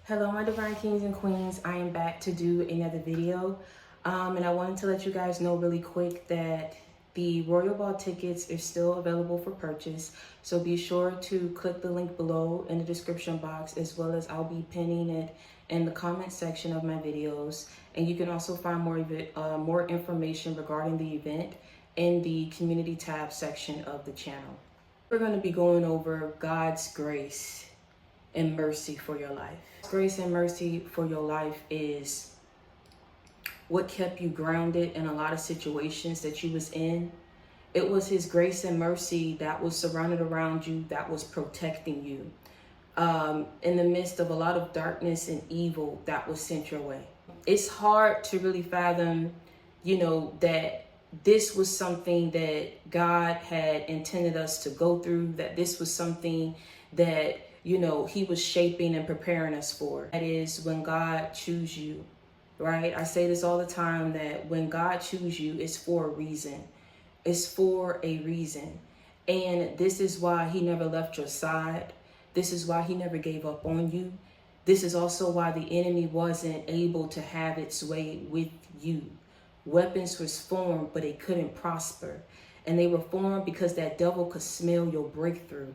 Hello, my divine kings and queens. I am back to do another video. And I wanted to let you guys know really quick that the Royal Ball tickets are still available for purchase. So be sure to click the link below in the description box, as well as I'll be pinning it in the comment section of my videos. And you can also find more information regarding the event in the community tab section of the channel. We're going to be going over God's grace and mercy for your life. Grace and mercy for your life is what kept you grounded in a lot of situations that you was in. It was his grace and mercy that was surrounded around you, that was protecting you in the midst of a lot of darkness and evil that was sent your way. It's hard to really fathom, that this was something that God had intended us to go through, that this was something that he was shaping and preparing us for. That is when God chooses you, right? I say this all the time, that when God chooses you, it's for a reason. It's for a reason. And this is why he never left your side. This is why he never gave up on you. This is also why the enemy wasn't able to have its way with you. Weapons was formed, but they couldn't prosper. And they were formed because that devil could smell your breakthrough.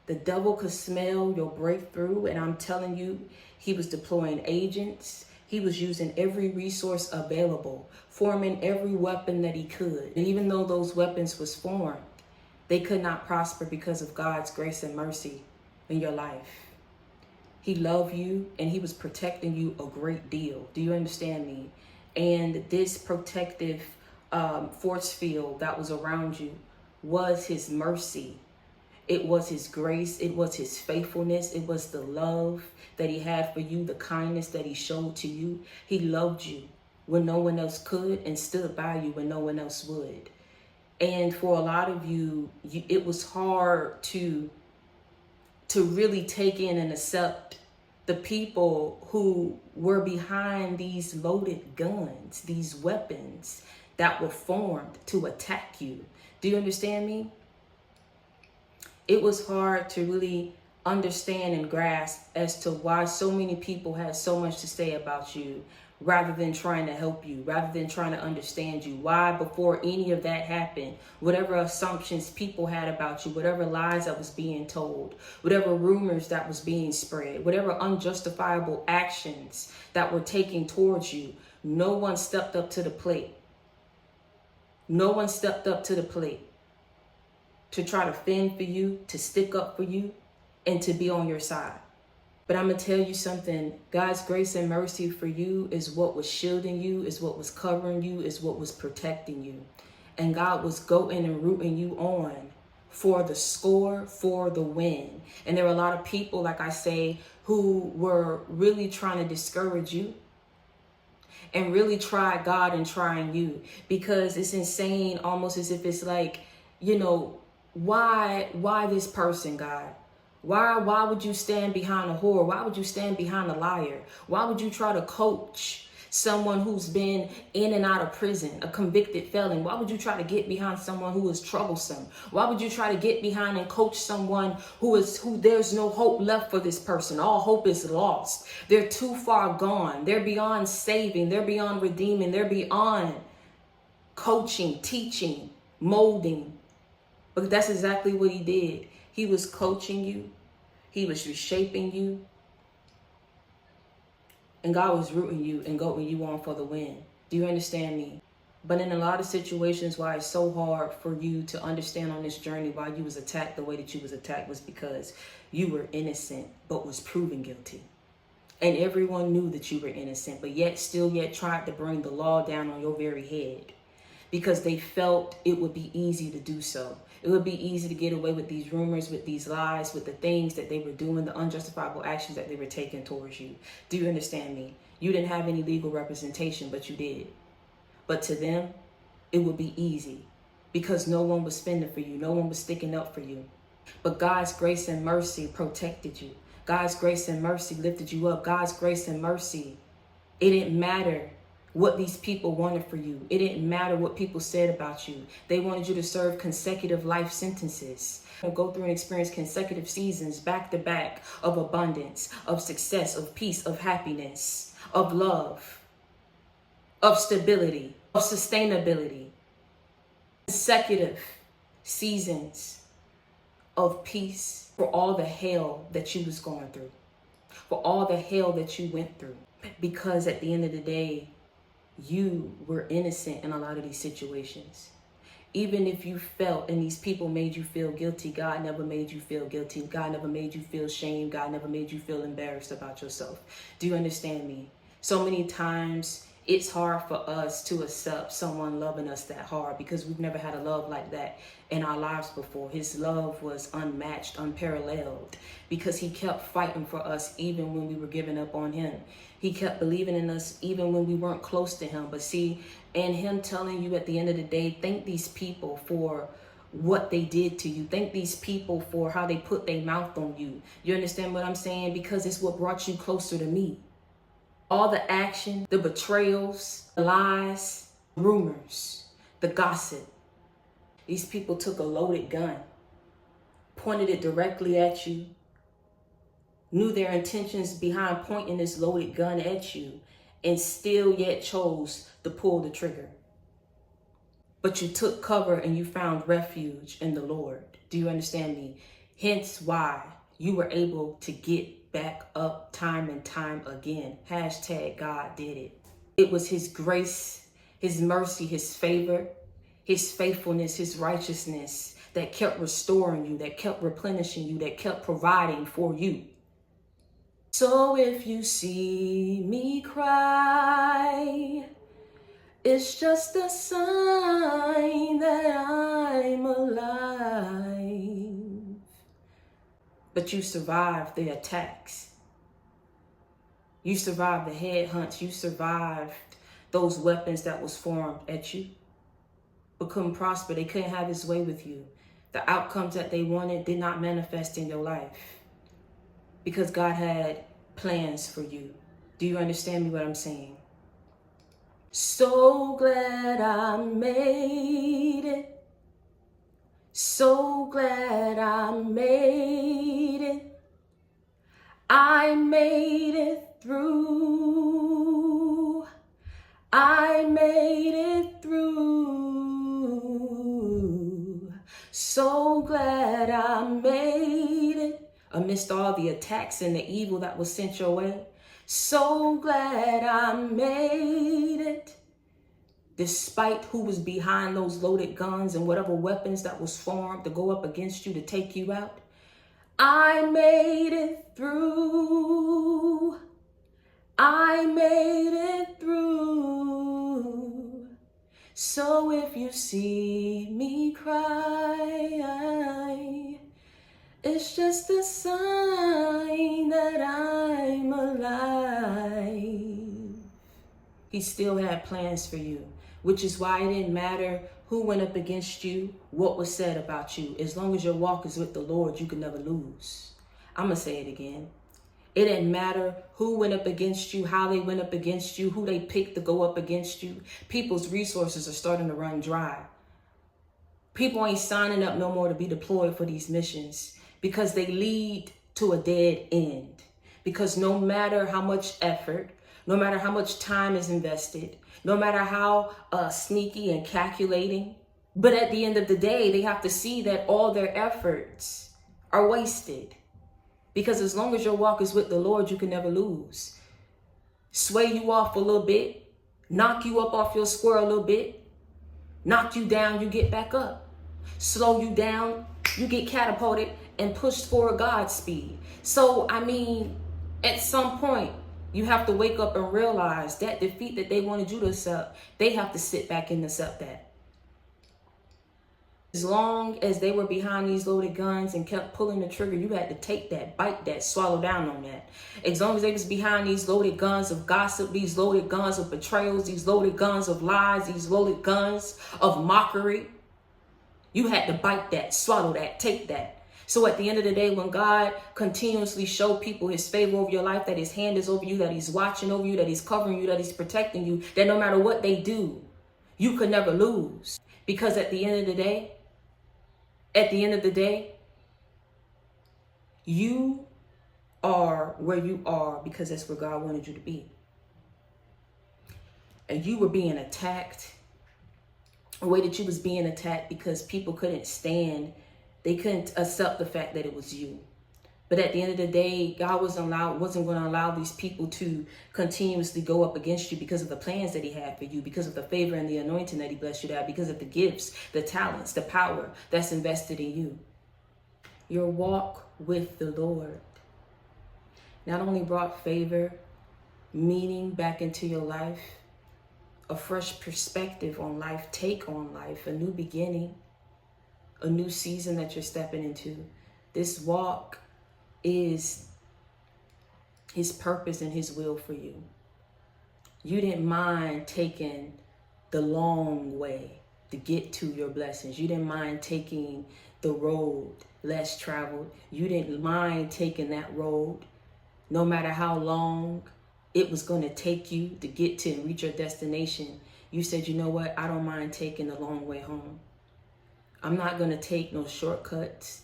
The devil could smell your breakthrough, and I'm telling you, he was deploying agents. He was using every resource available, forming every weapon that he could. And even though those weapons was formed, they could not prosper because of God's grace and mercy in your life. He loved you, and he was protecting you a great deal. Do you understand me? And this protective force field that was around you was his mercy. It was his grace. It was his faithfulness. It was the love that he had for you, the kindness that he showed to you. He loved you when no one else could and stood by you when no one else would. And for a lot of you, it was hard to really take in and accept the people who were behind these loaded guns, these weapons that were formed to attack you. Do you understand me? It was hard to really understand and grasp as to why so many people had so much to say about you rather than trying to help you, rather than trying to understand you. Why, before any of that happened, whatever assumptions people had about you, whatever lies that was being told, whatever rumors that was being spread, whatever unjustifiable actions that were taken towards you, no one stepped up to the plate. No one stepped up to the plate to try to fend for you, to stick up for you, and to be on your side. But I'm going to tell you something. God's grace and mercy for you is what was shielding you, is what was covering you, is what was protecting you. And God was going and rooting you on for the score, for the win. And there were a lot of people, like I say, who were really trying to discourage you and really try God and trying you, because it's insane, almost as if it's like, why this person, God? Why would you stand behind a whore? Why would you stand behind a liar? Why would you try to coach someone who's been in and out of prison, a convicted felon? Why would you try to get behind someone who is troublesome? Why would you try to get behind and coach someone who there's no hope left for this person? All hope is lost. They're too far gone. They're beyond saving. They're beyond redeeming. They're beyond coaching, teaching, molding. But that's exactly what he did. He was coaching you. He was reshaping you. And God was rooting you and goading you on for the win. Do you understand me? But in a lot of situations, why it's so hard for you to understand on this journey why you was attacked the way that you was attacked was because you were innocent but was proven guilty. And everyone knew that you were innocent, but yet tried to bring the law down on your very head, because they felt it would be easy to do so. It would be easy to get away with these rumors, with these lies, with the things that they were doing, the unjustifiable actions that they were taking towards you. Do you understand me? You didn't have any legal representation, but you did. But to them, it would be easy because no one was spending for you. No one was sticking up for you. But God's grace and mercy protected you. God's grace and mercy lifted you up. God's grace and mercy, it didn't matter what these people wanted for you. It didn't matter what people said about you. They wanted you to serve consecutive life sentences. Go through and experience consecutive seasons back to back of abundance, of success, of peace, of happiness, of love, of stability, of sustainability. Consecutive seasons of peace for all the hell that you was going through, for all the hell that you went through. Because at the end of the day, you were innocent in a lot of these situations. Even if you felt and these people made you feel guilty, God never made you feel guilty. God never made you feel shame. God never made you feel embarrassed about yourself. Do you understand me? So many times it's hard for us to accept someone loving us that hard because we've never had a love like that in our lives before. His love was unmatched, unparalleled, because he kept fighting for us even when we were giving up on him. He kept believing in us even when we weren't close to him. But see, and him telling you at the end of the day, thank these people for what they did to you. Thank these people for how they put their mouth on you. You understand what I'm saying? Because it's what brought you closer to me. All the action, the betrayals, the lies, rumors, the gossip. These people took a loaded gun, pointed it directly at you, knew their intentions behind pointing this loaded gun at you, and still yet chose to pull the trigger. But you took cover and you found refuge in the Lord. Do you understand me? Hence why you were able to get back up time and time again. Hashtag God did it. It was his grace, his mercy, his favor, his faithfulness, his righteousness that kept restoring you, that kept replenishing you, that kept providing for you. So if you see me cry, it's just a sign that I'm alive. But you survived the attacks. You survived the headhunts. You survived those weapons that was formed at you, but couldn't prosper. They couldn't have his way with you. The outcomes that they wanted did not manifest in your life because God had plans for you. Do you understand me what I'm saying? So glad I made it. So glad I made it. I made it through. I made it through. So glad I made it amidst all the attacks and the evil that was sent your way. So glad I made it. Despite who was behind those loaded guns and whatever weapons that was formed to go up against you to take you out. I made it through. I made it through. So if you see me cry, it's just a sign that I'm alive. He still had plans for you, which is why it didn't matter who went up against you, what was said about you. As long as your walk is with the Lord, you can never lose. I'm going to say it again. It didn't matter who went up against you, how they went up against you, who they picked to go up against you. People's resources are starting to run dry. People ain't signing up no more to be deployed for these missions because they lead to a dead end. Because no matter how much effort, no matter how much time is invested, no matter how sneaky and calculating, but at the end of the day, they have to see that all their efforts are wasted. Because as long as your walk is with the Lord, you can never lose. Sway you off a little bit, knock you up off your square a little bit, knock you down, you get back up. Slow you down, you get catapulted and pushed forward God's speed. So, I mean, at some point, you have to wake up and realize that defeat that they wanted you to accept, they have to sit back and accept that. As long as they were behind these loaded guns and kept pulling the trigger, you had to take that, bite that, swallow down on that. As long as they was behind these loaded guns of gossip, these loaded guns of betrayals, these loaded guns of lies, these loaded guns of mockery, you had to bite that, swallow that, take that. So at the end of the day, when God continuously show people his favor over your life, that his hand is over you, that he's watching over you, that he's covering you, that he's protecting you, that no matter what they do, you could never lose. Because at the end of the day, you are where you are because that's where God wanted you to be. And you were being attacked, the way that you was being attacked because people couldn't accept the fact that it was you. But at the end of the day, God wasn't going to allow these people to continuously go up against you because of the plans that he had for you, because of the favor and the anointing that he blessed you to have, because of the gifts, the talents, the power that's invested in you. Your walk with the Lord not only brought favor, meaning back into your life, a fresh perspective on life, take on life, a new beginning, a new season that you're stepping into. This walk is his purpose and his will for you. You didn't mind taking the long way to get to your blessings. You didn't mind taking the road less traveled. You didn't mind taking that road, no matter how long it was going to take you to get to and reach your destination. You said, you know what? I don't mind taking the long way home. I'm not going to take no shortcuts.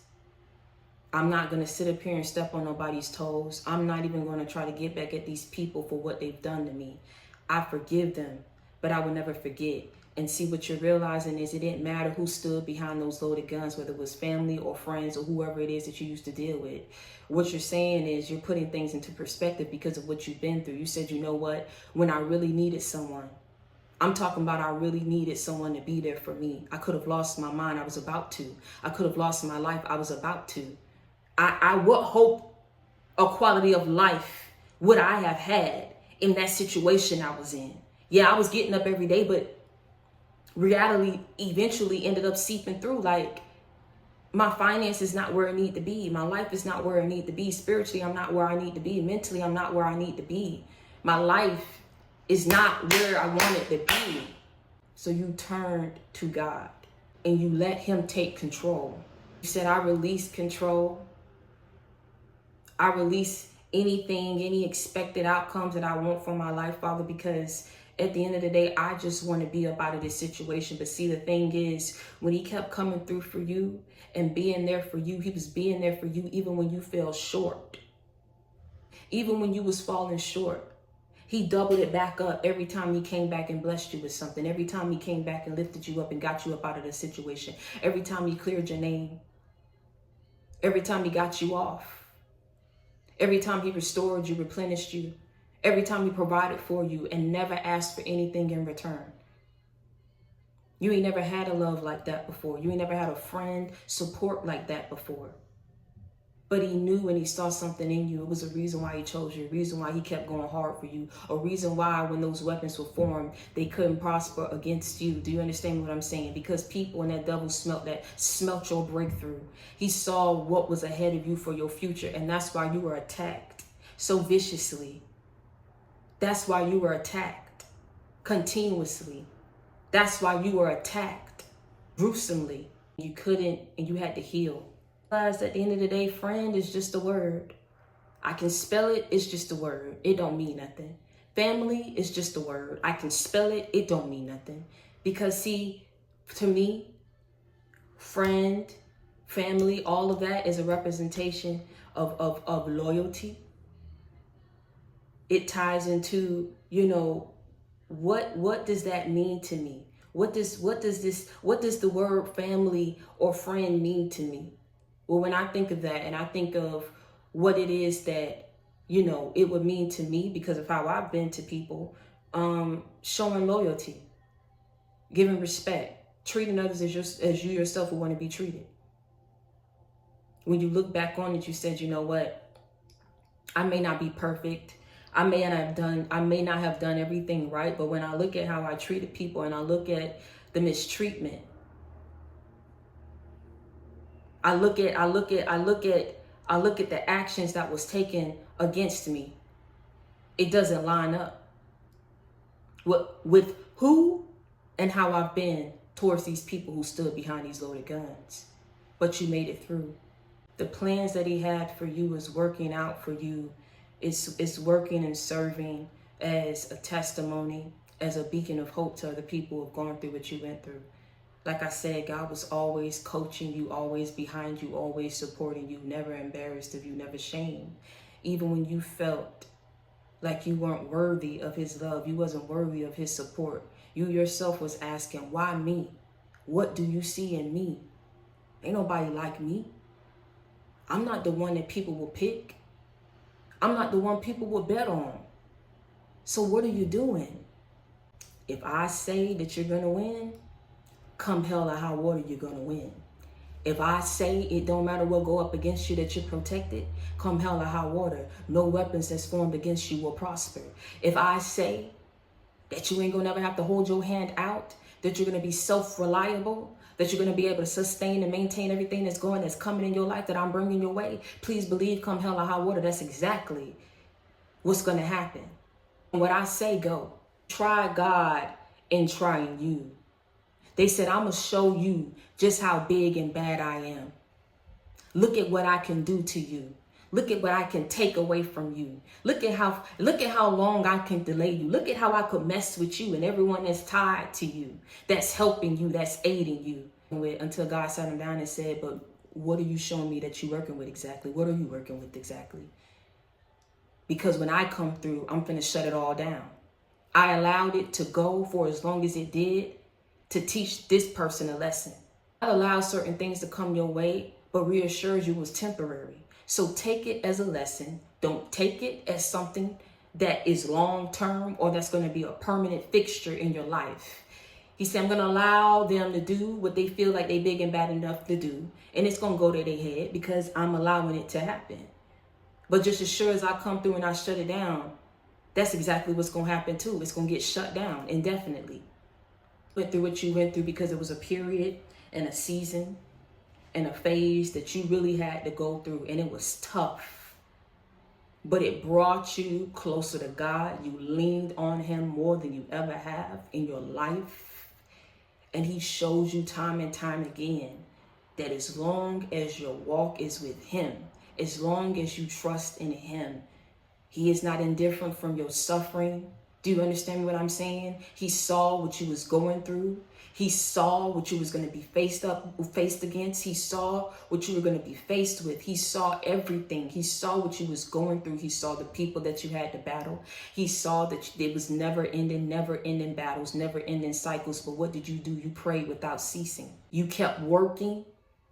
I'm not going to sit up here and step on nobody's toes. I'm not even going to try to get back at these people for what they've done to me. I forgive them, but I will never forget. And see, what you're realizing is it didn't matter who stood behind those loaded guns, whether it was family or friends or whoever it is that you used to deal with. What you're saying is you're putting things into perspective because of what you've been through. You said, you know what, when I really needed someone, I'm talking about I really needed someone to be there for me. I could have lost my mind. I was about to. I could have lost my life. I was about to. What hope or quality of life would I have had in that situation I was in? Yeah, I was getting up every day, but reality eventually ended up seeping through. Like, my finance is not where it need to be. My life is not where I need to be. Spiritually, I'm not where I need to be. Mentally, I'm not where I need to be. My life is not where I want it to be. So you turned to God and you let him take control. You said, I release control. I release anything, any expected outcomes that I want from my life, Father, because at the end of the day, I just want to be up out of this situation. But see, the thing is, when he kept coming through for you and being there for you, he was being there for you even when you fell short. Even when you was falling short, he doubled it back up every time he came back and blessed you with something. Every time he came back and lifted you up and got you up out of the situation. Every time he cleared your name. Every time he got you off. Every time he restored you, replenished you. Every time he provided for you and never asked for anything in return. You ain't never had a love like that before. You ain't never had a friend support like that before. But he knew when he saw something in you, it was a reason why he chose you, a reason why he kept going hard for you, a reason why when those weapons were formed, they couldn't prosper against you. Do you understand what I'm saying? Because people and that devil smelt your breakthrough. He saw what was ahead of you for your future, and that's why you were attacked so viciously. That's why you were attacked continuously. That's why you were attacked gruesomely. You couldn't, and you had to heal. At the end of the day, friend is just a word. I can spell it, it's just a word. It don't mean nothing. Family is just a word. I can spell it, it don't mean nothing. Because see, to me, friend, family, all of that is a representation of loyalty. It ties into, what does that mean to me? What does the word family or friend mean to me? Well, when I think of that and I think of what it is that, it would mean to me because of how I've been to people, showing loyalty, giving respect, treating others as you yourself would want to be treated. When you look back on it, you said, you know what? I may not be perfect. I may not have done everything right, but when I look at how I treated people and I look at the mistreatment, I look at the actions that was taken against me. It doesn't line up with who and how I've been towards these people who stood behind these loaded guns. But you made it through. The plans that he had for you is working out for you. It's working and serving as a testimony, as a beacon of hope to other people who have gone through what you went through. Like I said, God was always coaching you, always behind you, always supporting you, never embarrassed of you, never shamed. Even when you felt like you weren't worthy of his love, you wasn't worthy of his support. You yourself was asking, why me? What do you see in me? Ain't nobody like me. I'm not the one that people will pick. I'm not the one people will bet on. So what are you doing? If I say that you're going to win, come hell or high water, you're going to win. If I say it don't matter what go up against you, that you're protected, come hell or high water, no weapons that's formed against you will prosper. If I say that you ain't going to never have to hold your hand out, that you're going to be self-reliable, that you're going to be able to sustain and maintain everything that's coming in your life, that I'm bringing your way, please believe, come hell or high water, that's exactly what's going to happen. And what I say, go. Try God in trying you. They said, I'm going to show you just how big and bad I am. Look at what I can do to you. Look at what I can take away from you. Look at how long I can delay you. Look at how I could mess with you and everyone that's tied to you, that's helping you, that's aiding you. Until God sat him down and said, but what are you showing me that you're working with exactly? What are you working with exactly? Because when I come through, I'm finna shut it all down. I allowed it to go for as long as it did to teach this person a lesson. I allowed certain things to come your way, but reassures you was temporary. So take it as a lesson. Don't take it as something that is long-term or that's going to be a permanent fixture in your life. He said, I'm going to allow them to do what they feel like they big and bad enough to do. And it's going to go to their head because I'm allowing it to happen. But just as sure as I come through and I shut it down, that's exactly what's going to happen too. It's going to get shut down indefinitely. Went through what you went through because it was a period and a season and a phase that you really had to go through, and it was tough, but it brought you closer to God. You leaned on him more than you ever have in your life, and he shows you time and time again that as long as your walk is with him, as long as you trust in him, he is not indifferent from your suffering. Do you understand what I'm saying? He saw what you was going through. He saw what you was going to be faced against. He saw what you were going to be faced with. He saw everything. He saw what you was going through. He saw the people that you had to battle. He saw that it was never ending battles, never ending cycles. But what did you do? You prayed without ceasing. You kept working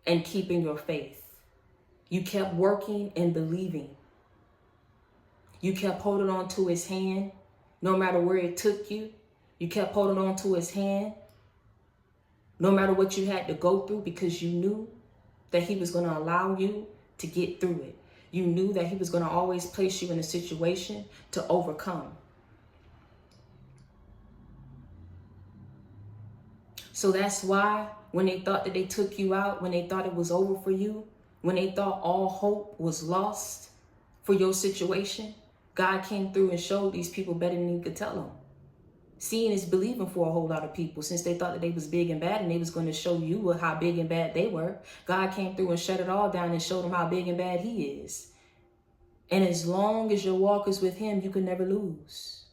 and keeping your faith. You kept working and believing. You kept holding on to his hand. No matter where it took you, you kept holding on to his hand. No matter what you had to go through, because you knew that he was going to allow you to get through it. You knew that he was going to always place you in a situation to overcome. So that's why when they thought that they took you out, when they thought it was over for you, when they thought all hope was lost for your situation, God came through and showed these people better than he could tell them. Seeing is believing for a whole lot of people, since they thought that they was big and bad and they was going to show you how big and bad they were. God came through and shut it all down and showed them how big and bad he is. And as long as your walk is with him, you can never lose.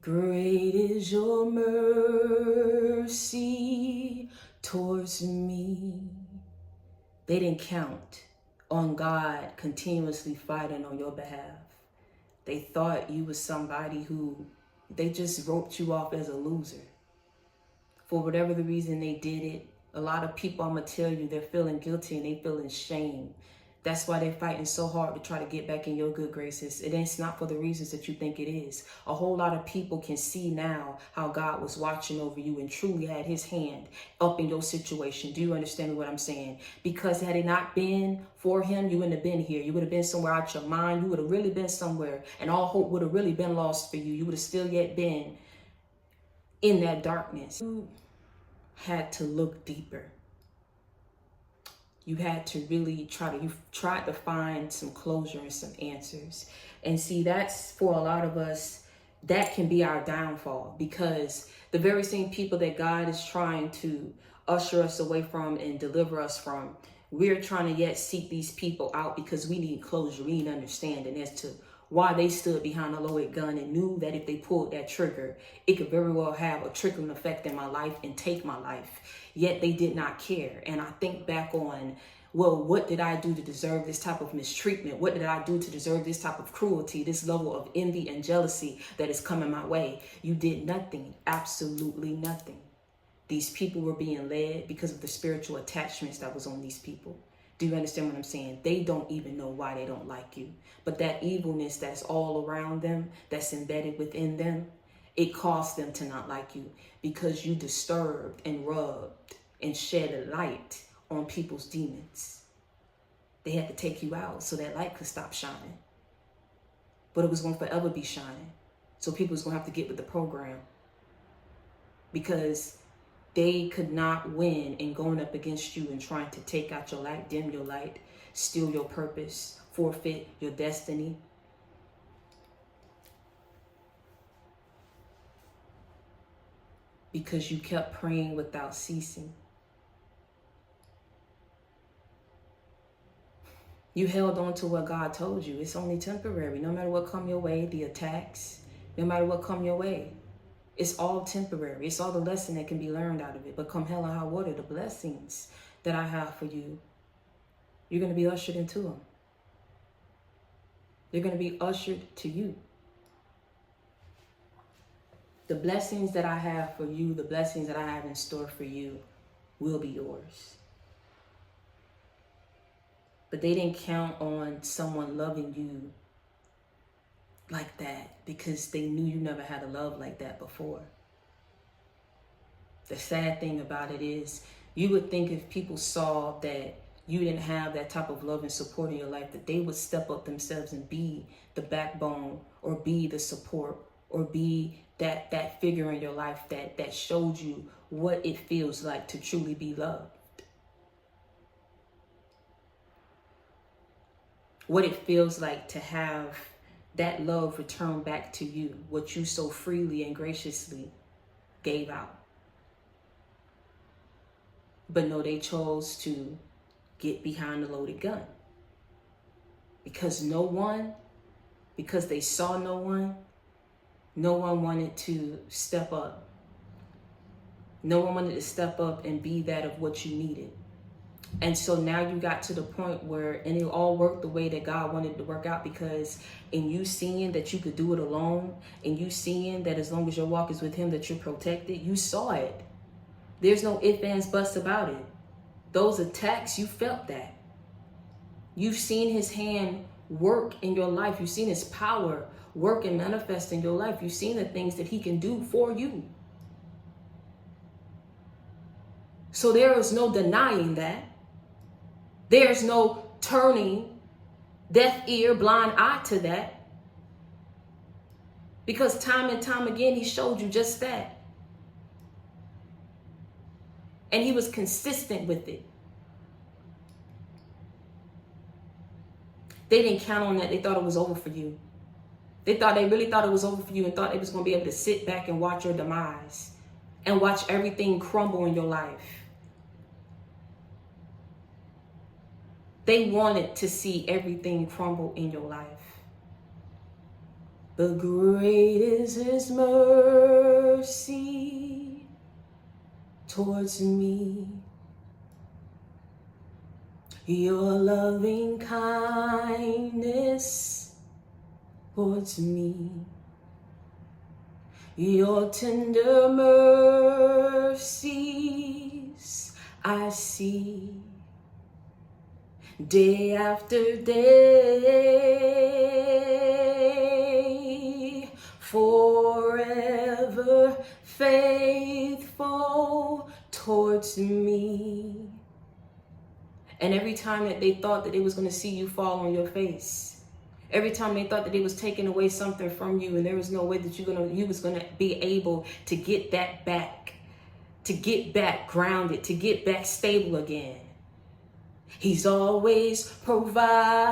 Great is your mercy towards me. They didn't count on God continuously fighting on your behalf. They thought you was somebody who they just roped you off as a loser. For whatever the reason they did it, a lot of people, I'm going to tell you, they're feeling guilty and they feeling shame. That's why they're fighting so hard to try to get back in your good graces. It's not for the reasons that you think it is. A whole lot of people can see now how God was watching over you and truly had his hand up in your situation. Do you understand what I'm saying? Because had it not been for him, you wouldn't have been here. You would have been somewhere out your mind. You would have really been somewhere, and all hope would have really been lost for you. You would have still yet been in that darkness. You had to look deeper. You had to really you tried to find some closure and some answers. And see, that's for a lot of us, that can be our downfall, because the very same people that God is trying to usher us away from and deliver us from, we're trying to yet seek these people out because we need closure, we need understanding as to why they stood behind a loaded gun and knew that if they pulled that trigger, it could very well have a trickling effect in my life and take my life. Yet they did not care. And I think back on, well, what did I do to deserve this type of mistreatment? What did I do to deserve this type of cruelty, this level of envy and jealousy that is coming my way? You did nothing, absolutely nothing. These people were being led because of the spiritual attachments that was on these people. Do you understand what I'm saying? They don't even know why they don't like you. But that evilness that's all around them, that's embedded within them, it caused them to not like you because you disturbed and rubbed and shed a light on people's demons. They had to take you out so that light could stop shining. But it was going to forever be shining. So people was going to have to get with the program, because they could not win in going up against you and trying to take out your light, dim your light, steal your purpose, forfeit your destiny. Because you kept praying without ceasing. You held on to what God told you. It's only temporary. No matter what come your way, the attacks, no matter what come your way, it's all temporary. It's all the lesson that can be learned out of it. But come hell or high water, the blessings that I have for you, you're going to be ushered into them. They're going to be ushered to you. The blessings that I have for you, the blessings that I have in store for you will be yours. But they didn't count on someone loving you like that because they knew you never had a love like that before. The sad thing about it is, you would think if people saw that you didn't have that type of love and support in your life, that they would step up themselves and be the backbone or be the support or be that figure in your life that showed you what it feels like to truly be loved. What it feels like to have that love return back to you, what you so freely and graciously gave out. But no, they chose to get behind the loaded gun. Because they saw no one wanted to step up. No one wanted to step up and be that of what you needed. And so now you got to the point where, and it all worked the way that God wanted it to work out, because in you seeing that you could do it alone, and you seeing that as long as your walk is with him, that you're protected, you saw it. There's no ifs, ands, buts about it. Those attacks, you felt that. You've seen his hand work in your life. You've seen his power work and manifest in your life. You've seen the things that he can do for you. So there is no denying that. There's no turning deaf ear, blind eye to that. Because time and time again, he showed you just that. And he was consistent with it. They didn't count on that. They thought it was over for you. They really thought it was over for you and thought they was going to be able to sit back and watch your demise and watch everything crumble in your life. They wanted to see everything crumble in your life. But great is his mercy towards me. Your loving kindness towards me. Your tender mercies I see. Day after day, forever faithful towards me. And every time that they thought that they was going to see you fall on your face, every time they thought that they was taking away something from you and there was no way that you was going to be able to get that back, to get back grounded, to get back stable again, he's always providing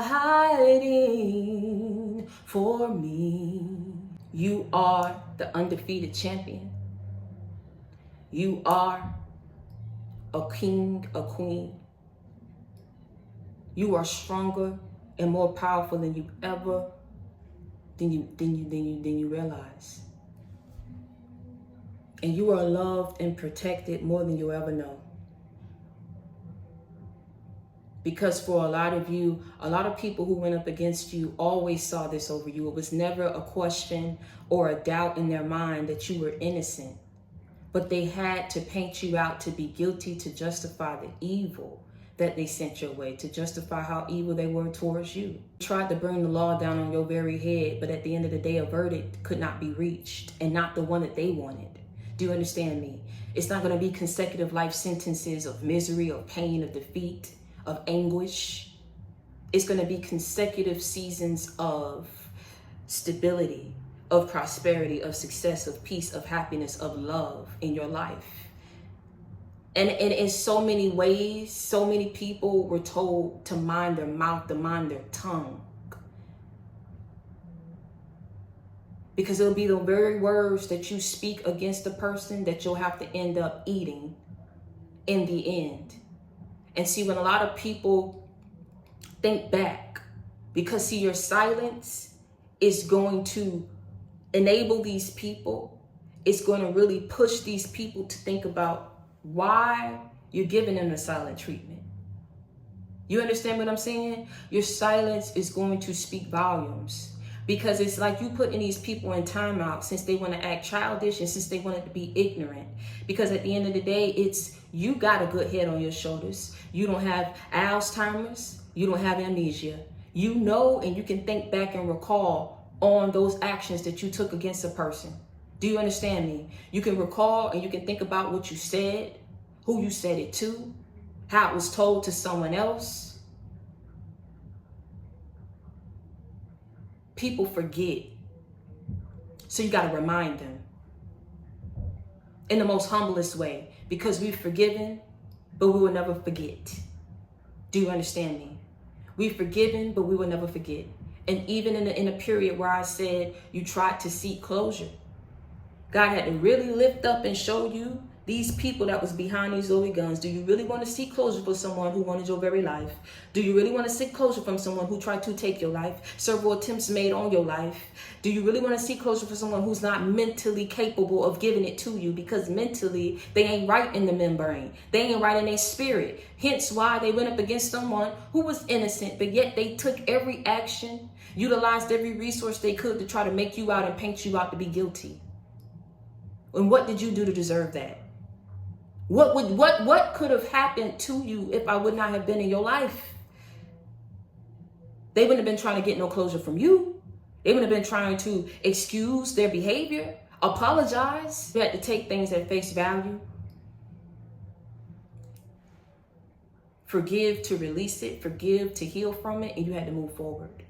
for me. You are the undefeated champion. You are a king, a queen. You are stronger and more powerful than you ever than you realize. And you are loved and protected more than you'll ever know. Because for a lot of you, a lot of people who went up against you always saw this over you. It was never a question or a doubt in their mind that you were innocent. But they had to paint you out to be guilty to justify the evil that they sent your way, to justify how evil they were towards you. Tried to bring the law down on your very head, but at the end of the day, a verdict could not be reached, and not the one that they wanted. Do you understand me? It's not going to be consecutive life sentences of misery, of pain, of defeat, of anguish. It's going to be consecutive seasons of stability, of prosperity, of success, of peace, of happiness, of love in your life. And in so many ways, so many people were told to mind their mouth, to mind their tongue. Because it'll be the very words that you speak against the person that you'll have to end up eating in the end. And see, when a lot of people think back, because see, your silence is going to enable these people. It's going to really push these people to think about why you're giving them the silent treatment. You understand what I'm saying? Your silence is going to speak volumes, because it's like you putting these people in timeout since they want to act childish and since they wanted to be ignorant. Because at the end of the day, it's you got a good head on your shoulders. You don't have Alzheimer's. You don't have amnesia. You know, and you can think back and recall on those actions that you took against a person. Do you understand me? You can recall and you can think about what you said, who you said it to, how it was told to someone else. People forget. So you got to remind them in the most humblest way, because we've forgiven, but we will never forget. Do you understand me? We've forgiven, but we will never forget. And even in a period where I said you tried to seek closure, God had to really lift up and show you these people that was behind these loaded guns. Do you really want to seek closure for someone who wanted your very life? Do you really want to seek closure from someone who tried to take your life? Several attempts made on your life. Do you really want to seek closure for someone who's not mentally capable of giving it to you? Because mentally, they ain't right in the membrane. They ain't right in their spirit. Hence why they went up against someone who was innocent, but yet they took every action, utilized every resource they could to try to make you out and paint you out to be guilty. And what did you do to deserve that? What could have happened to you if I would not have been in your life? They wouldn't have been trying to get no closure from you. They wouldn't have been trying to excuse their behavior, apologize. You had to take things at face value. Forgive to release it, forgive to heal from it, and you had to move forward.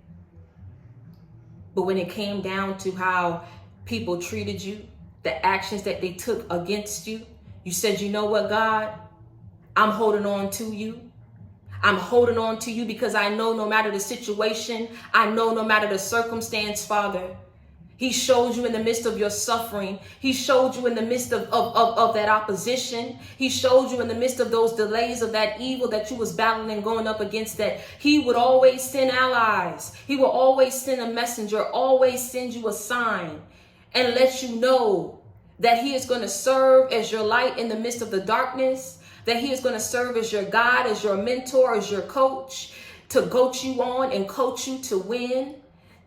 But when it came down to how people treated you, the actions that they took against you, you said, you know what, God, I'm holding on to you. I'm holding on to you because I know no matter the situation, I know no matter the circumstance, Father, He showed you in the midst of your suffering. He showed you in the midst of that opposition. He showed you in the midst of those delays of that evil that you was battling and going up against, that He would always send allies. He will always send a messenger, always send you a sign and let you know that He is going to serve as your light in the midst of the darkness, that He is going to serve as your guide, as your mentor, as your coach, to coach you on and coach you to win,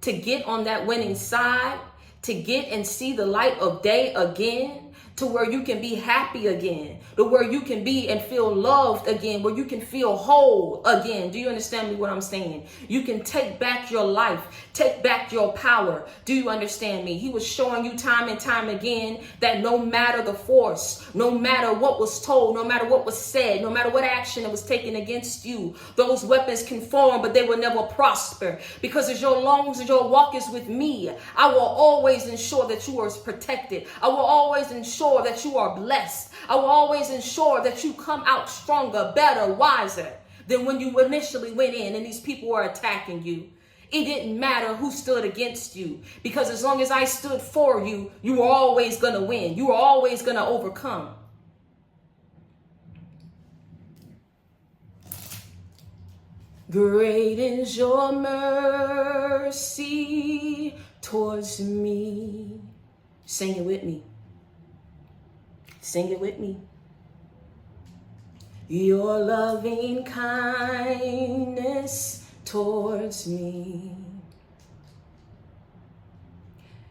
to get on that winning side, to get and see the light of day again, to where you can be happy again, to where you can be and feel loved again, where you can feel whole again. Do you understand me what I'm saying? You can take back your life, take back your power. Do you understand me? He was showing you time and time again that no matter the force, no matter what was told, no matter what was said, no matter what action that was taken against you, those weapons can form, but they will never prosper. Because as long as your walk is with me, I will always ensure that you are protected. I will always ensure that you are blessed. I will always ensure that you come out stronger, better, wiser than when you initially went in and these people were attacking you. It didn't matter who stood against you, because as long as I stood for you, you were always going to win. You were always going to overcome. Great is your mercy towards me. Sing it with me. Sing it with me. Your loving kindness towards me.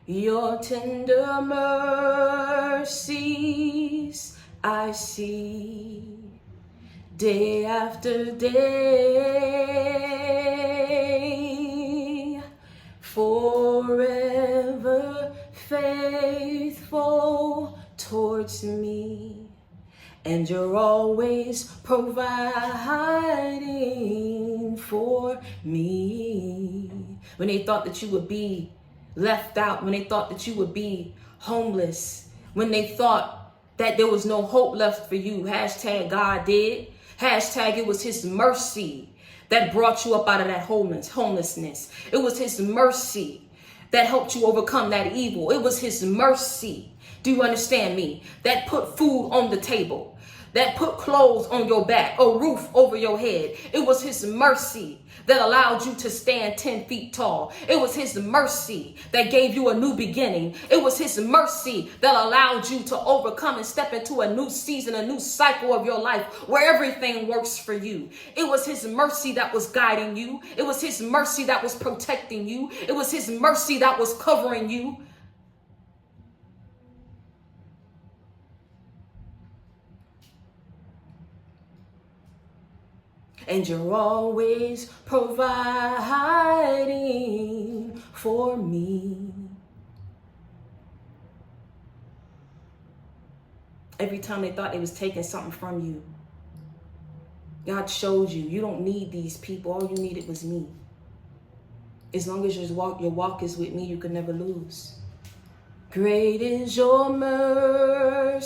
Your tender mercies I see day after day, forever faithful towards me, and you're always providing for me. When they thought that you would be left out, when they thought that you would be homeless, when they thought that there was no hope left for you, hashtag God did. Hashtag it was his mercy that brought you up out of that homelessness. It was his mercy that helped you overcome that evil. It was his mercy, do you understand me, that put food on the table, that put clothes on your back, a roof over your head. It was his mercy that allowed you to stand 10 feet tall. It was his mercy that gave you a new beginning. It was his mercy that allowed you to overcome and step into a new season, a new cycle of your life where everything works for you. It was his mercy that was guiding you. It was his mercy that was protecting you. It was his mercy that was covering you. And you're always providing for me. Every time they thought they was taking something from you, God showed you, you don't need these people. All you needed was me. As long as your walk is with me, you can never lose. Great is your mercy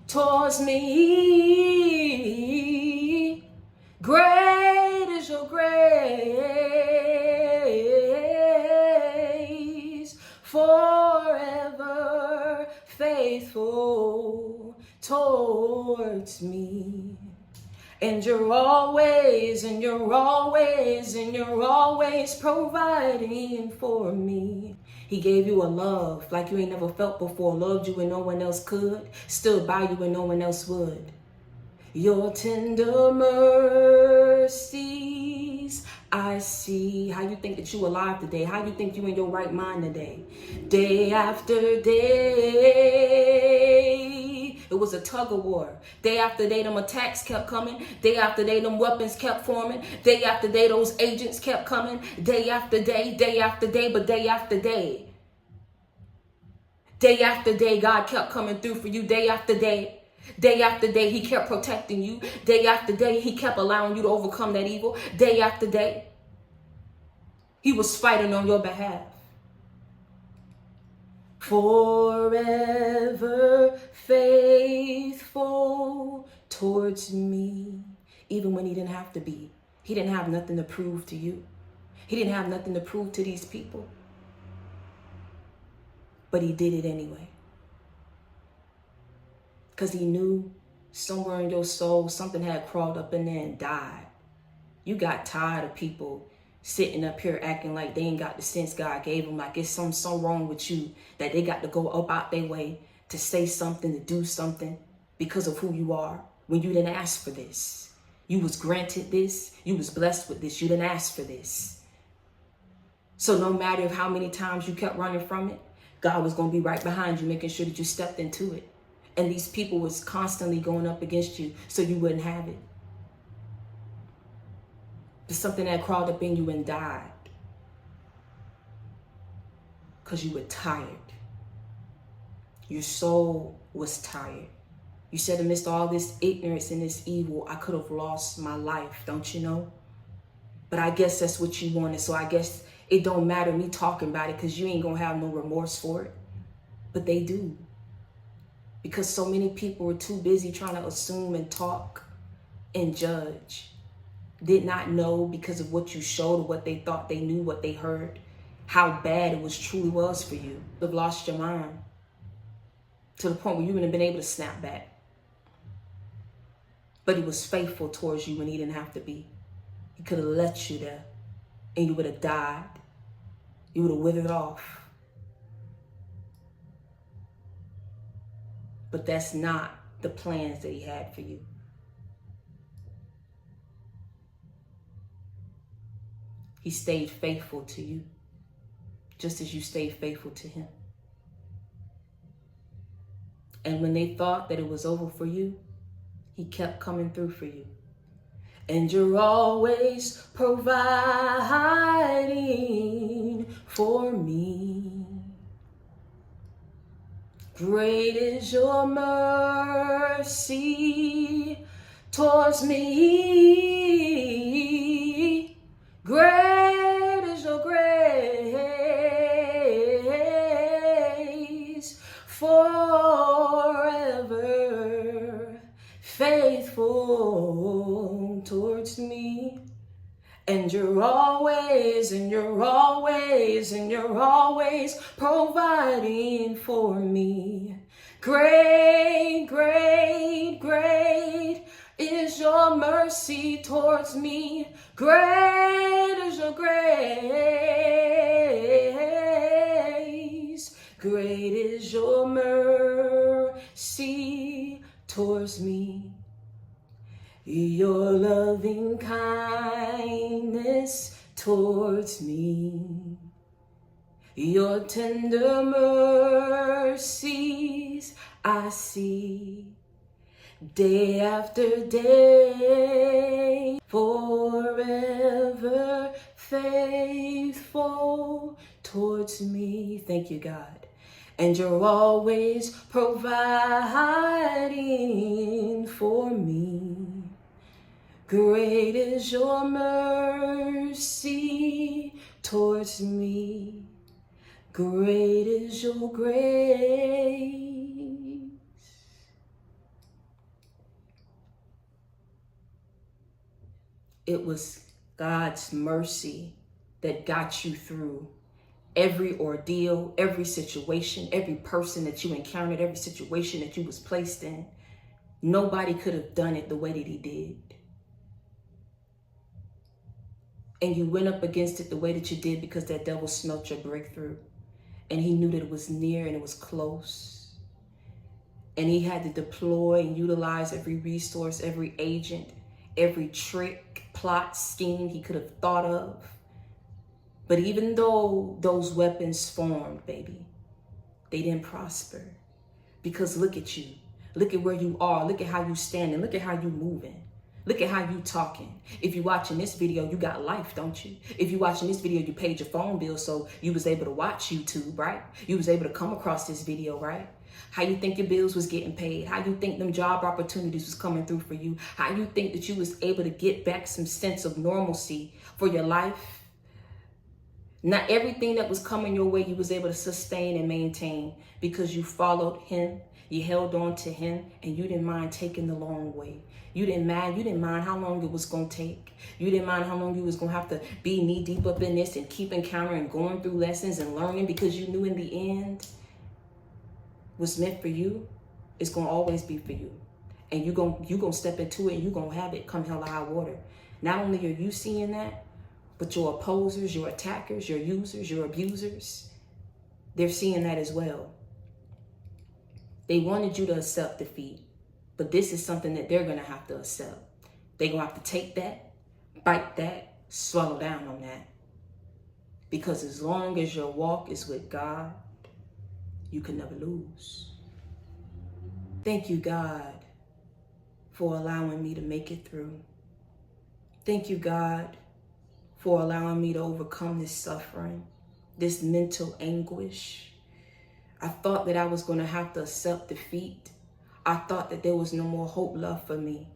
towards me. Great is your grace, forever faithful towards me. And you're always providing for me. He gave you a love like you ain't never felt before, loved you when no one else could, stood by you when no one else would. Your tender mercies I see. How you think that you alive today? How you think you in your right mind today? Day after day, it was a tug of war. Day after day, them attacks kept coming. Day after day, them weapons kept forming. Day after day, those agents kept coming. Day after day, but day after day. Day after day, God kept coming through for you. Day after day. Day after day, he kept protecting you. Day after day, he kept allowing you to overcome that evil. Day after day, he was fighting on your behalf. Forever faithful towards me. Even when he didn't have to be. He didn't have nothing to prove to you. He didn't have nothing to prove to these people. But he did it anyway. Because he knew somewhere in your soul something had crawled up in there and died. You got tired of people sitting up here acting like they ain't got the sense God gave them, like it's something wrong with you, that they got to go up out their way to say something, to do something because of who you are, when you didn't ask for this. You was granted this. You was blessed with this. You didn't ask for this. So no matter how many times you kept running from it, God was going to be right behind you, making sure that you stepped into it. And these people was constantly going up against you so you wouldn't have it. There's something that crawled up in you and died because you were tired. Your soul was tired. You said amidst all this ignorance and this evil, I could have lost my life, don't you know? But I guess that's what you wanted. So I guess it don't matter me talking about it because you ain't going to have no remorse for it. But they do. Because so many people are too busy trying to assume and talk and judge. did not know because of what you showed or what they thought they knew, what they heard, how bad it was truly was for you. You've lost your mind to the point where you wouldn't have been able to snap back. But he was faithful towards you when he didn't have to be. He could have let you there and you would have died. You would have withered off. But that's not the plans that he had for you. He stayed faithful to you, just as you stayed faithful to him. And when they thought that it was over for you, he kept coming through for you. And you're always providing for me. Great is your mercy towards me. Great is your grace, forever faithful towards me. And you're always providing for me. Great, great, great is your mercy towards me. Great is your grace. Great is your mercy towards me. Your loving kindness towards me. Your tender mercies I see day after day, forever faithful towards me. Thank you, God. And you're always providing for me. Great is your mercy towards me. Great is your grace. It was God's mercy that got you through every ordeal, every situation, every person that you encountered, every situation that you was placed in. Nobody could have done it the way that he did. And you went up against it the way that you did because that devil smelt your breakthrough. And he knew that it was near and it was close. And he had to deploy and utilize every resource, every agent, every trick, plot, scheme he could have thought of. But even though those weapons formed, baby, they didn't prosper. Because look at you. Look at where you are. Look at how you standing. Look at how you moving. Look at how you talking. If you're watching this video, you got life, don't you? If you're watching this video, you paid your phone bill, so you was able to watch YouTube, right? You was able to come across this video, right? How you think your bills was getting paid? How you think them job opportunities was coming through for you? How you think that you was able to get back some sense of normalcy for your life? Not everything that was coming your way, you was able to sustain and maintain because you followed him, you held on to him, and you didn't mind taking the long way. You didn't mind how long it was going to take. You didn't mind how long you was going to have to be knee deep up in this and keep encountering, going through lessons and learning because you knew in the end what's meant for you is going to always be for you. And you're going to step into it and you're going to have it come hell or high water. Not only are you seeing that, but your opposers, your attackers, your users, your abusers, they're seeing that as well. They wanted you to accept defeat. But this is something that they're going to have to accept. They're going to have to take that, bite that, swallow down on that. Because as long as your walk is with God, you can never lose. Thank you, God, for allowing me to make it through. Thank you, God, for allowing me to overcome this suffering, this mental anguish. I thought that I was going to have to accept defeat. I thought that there was no more hope left for me.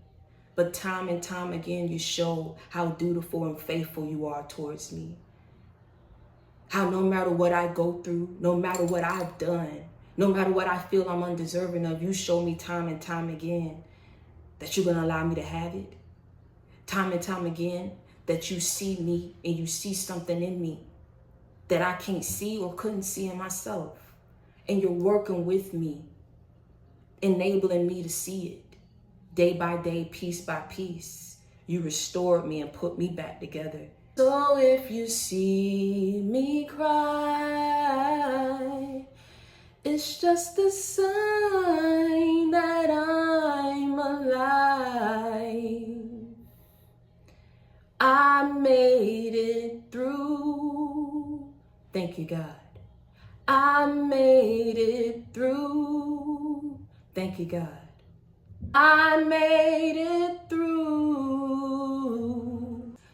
But time and time again, you show how dutiful and faithful you are towards me. How no matter what I go through, no matter what I've done, no matter what I feel I'm undeserving of, you show me time and time again that you're going to allow me to have it. time and time again, that you see me and you see something in me that I can't see or couldn't see in myself. And you're working with me, enabling me to see it. Day by day, piece by piece, you restored me and put me back together. So if you see me cry, it's just a sign that I'm alive. I made it through. Thank you, God. I made it through. Thank you, God. I made it through.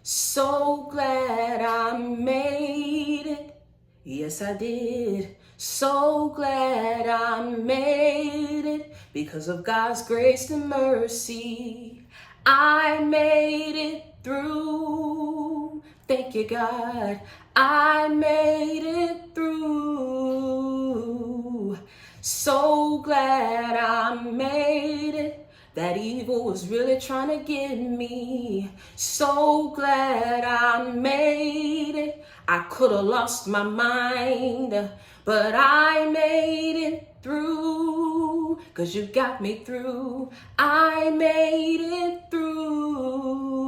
So glad I made it. Yes, I did. So glad I made it. Because of God's grace and mercy, I made it through. Thank you, God. I made it through. So glad I made it. That evil was really trying to get me. So glad I made it. I could have lost my mind, but I made it through. 'Cause you got me through. I made it through.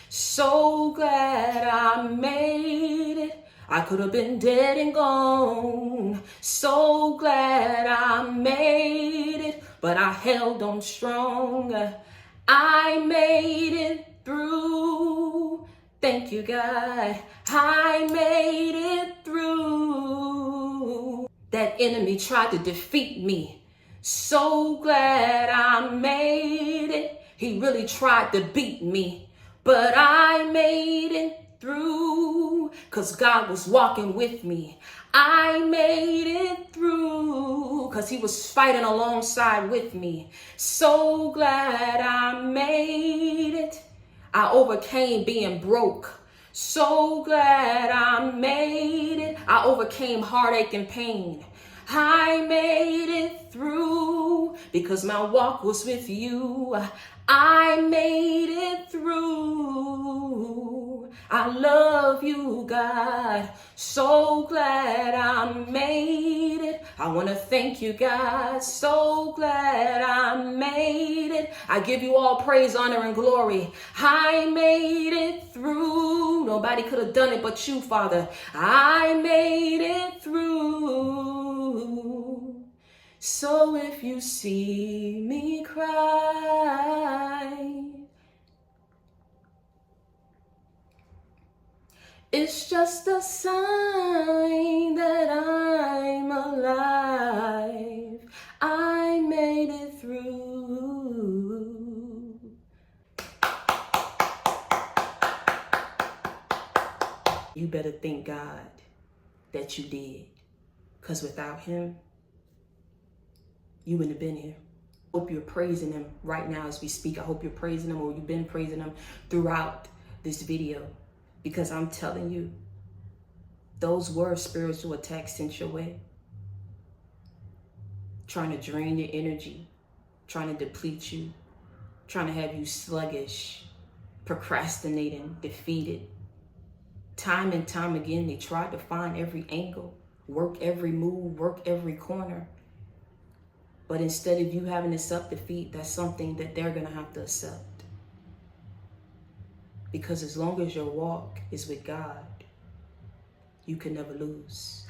So glad I made it. I could have been dead and gone. So glad I made it, but I held on strong. I made it through. Thank you, God. I made it through. That enemy tried to defeat me. So glad I made it. He really tried to beat me, but I made it through, 'cause God was walking with me. I made it through, 'cause he was fighting alongside with me. So glad I made it. I overcame being broke. So glad I made it. I overcame heartache and pain. I made it through because my walk was with you. I made it through. I love you, God. So glad I made it. I want to thank you, God. So glad I made it. I give you all praise, honor, and glory. I made it through. Nobody could have done it but you, Father. I made it through. So if you see me cry, it's just a sign that I'm alive. I made it through. You better thank God that you did, because without him, you wouldn't have been here. Hope you're praising him right now as we speak. I hope you're praising him, or you've been praising him throughout this video, because I'm telling you, those were spiritual attacks sent your way, trying to drain your energy, trying to deplete you, trying to have you sluggish, procrastinating, defeated. Time and time again, they tried to find every angle, work every move, work every corner. But instead of you having to accept defeat, that's something that they're going to have to accept. Because as long as your walk is with God, you can never lose.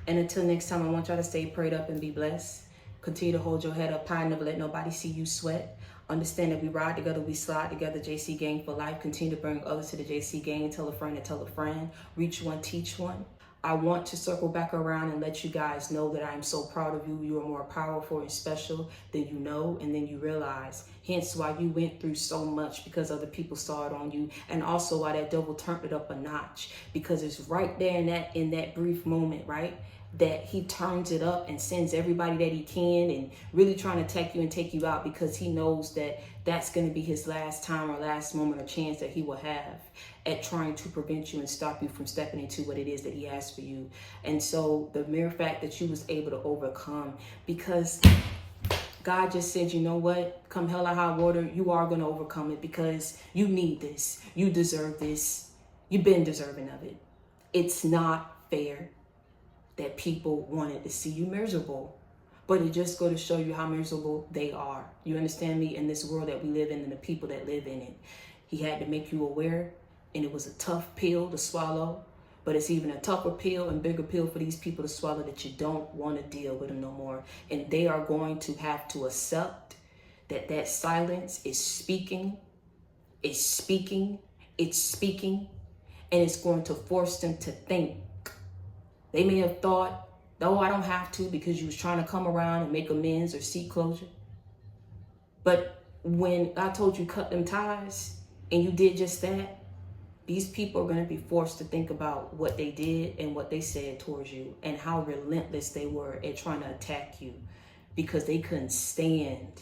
And until next time, I want y'all to stay prayed up and be blessed. Continue to hold your head up high. Never let nobody see you sweat. Understand that we ride together, we slide together. JC Gang for life. Continue to bring others to the JC Gang. Tell a friend and tell a friend. Reach one, teach one. I want to circle back around and let you guys know that I am so proud of you. You are more powerful and special than you know and then you realize. Hence why you went through so much, because other people saw it on you. And also why that devil turned it up a notch, because it's right there in that brief moment, right, that he turns it up and sends everybody that he can and really trying to attack you and take you out, because he knows that that's going to be his last time or last moment or chance that he will have at trying to prevent you and stop you from stepping into what it is that he has for you. And so the mere fact that you was able to overcome, because God just said, you know what? Come hell or high water, you are going to overcome it because you need this. You deserve this. You've been deserving of it. It's not fair that people wanted to see you miserable. But it just goes to show you how miserable they are. You understand me? In this world that we live in and the people that live in it. He had to make you aware, and it was a tough pill to swallow. But it's even a tougher pill and bigger pill for these people to swallow, that you don't want to deal with them no more. And they are going to have to accept that that silence is speaking, and it's going to force them to think. They may have thought, no, I don't have to, because you was trying to come around and make amends or seek closure. But when God told you cut them ties and you did just that, these people are going to be forced to think about what they did and what they said towards you and how relentless they were at trying to attack you, because they couldn't stand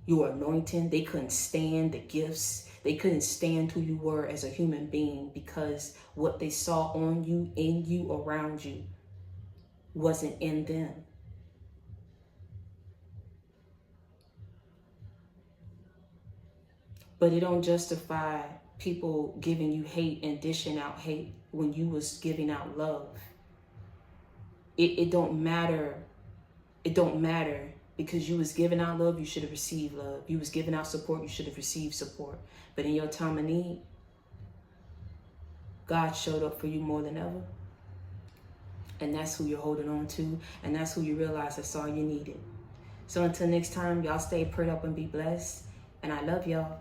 your anointing. They couldn't stand the gifts. They couldn't stand who you were as a human being, because what they saw on you, in you, around you wasn't in them. But it don't justify people giving you hate and dishing out hate when you was giving out love. It don't matter. It don't matter, because you was giving out love, you should have received love. You was giving out support, you should have received support. But in your time of need, God showed up for you more than ever. And that's who you're holding on to. And that's who you realize that's all you needed. So until next time, y'all stay prayed up and be blessed. And I love y'all.